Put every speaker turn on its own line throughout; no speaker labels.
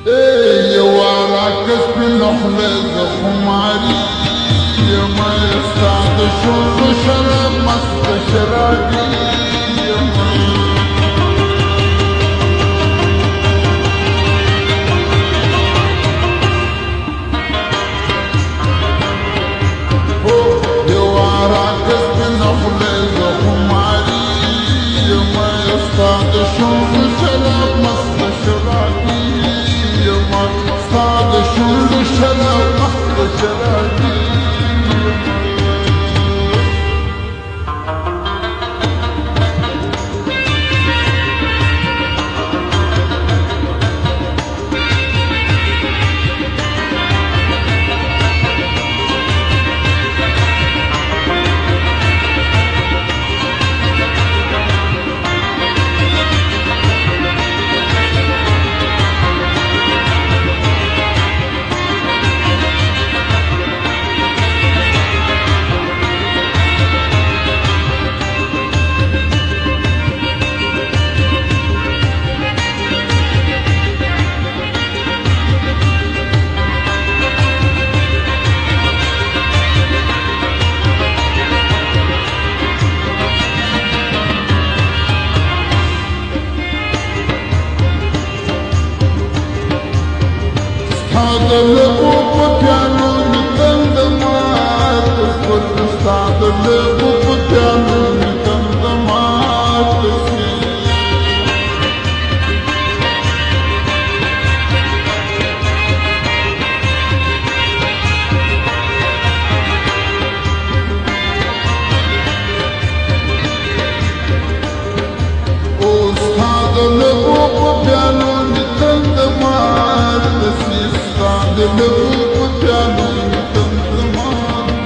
ايه وعراكس بالنحلة خماري ما يستعد شرب شرب مست شرابي وعراكس بالنحلة خماري ما يستعد شرب شرب مست شرابي صاد شرب شرب مست شرابي هذا اللقوق بيانو نتندمات كل استعد اللقوق بيانو نتندمات استعد اللقوق بيانو نتندمات the little piano in the morning.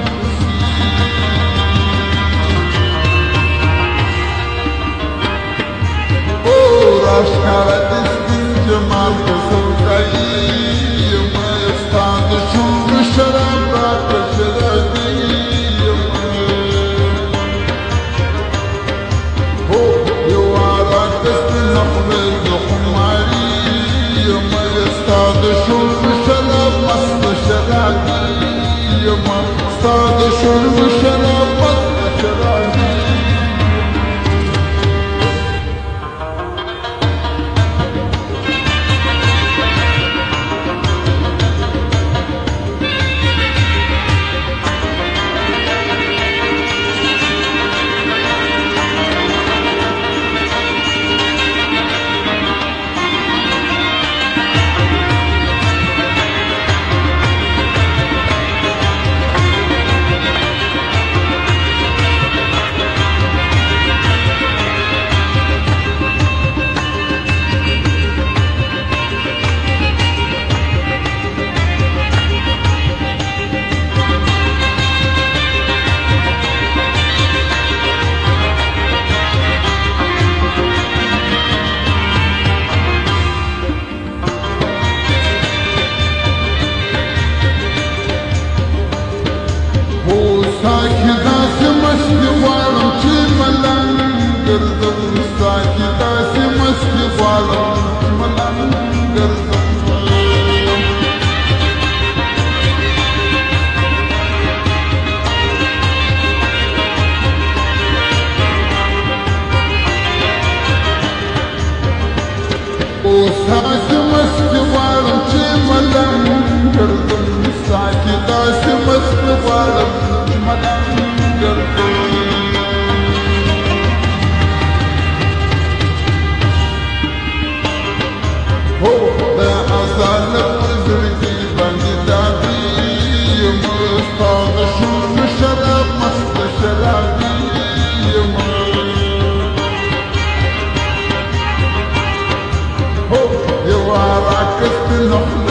Oh, Rashkara, this is Jamal Kasokai. You may stand the shoe, Sharab, Sharabi. Oh, you are a destined of the Humari. You may stand the shoe. صاد شرب شراب مست شرابي Oh, you are a Christian.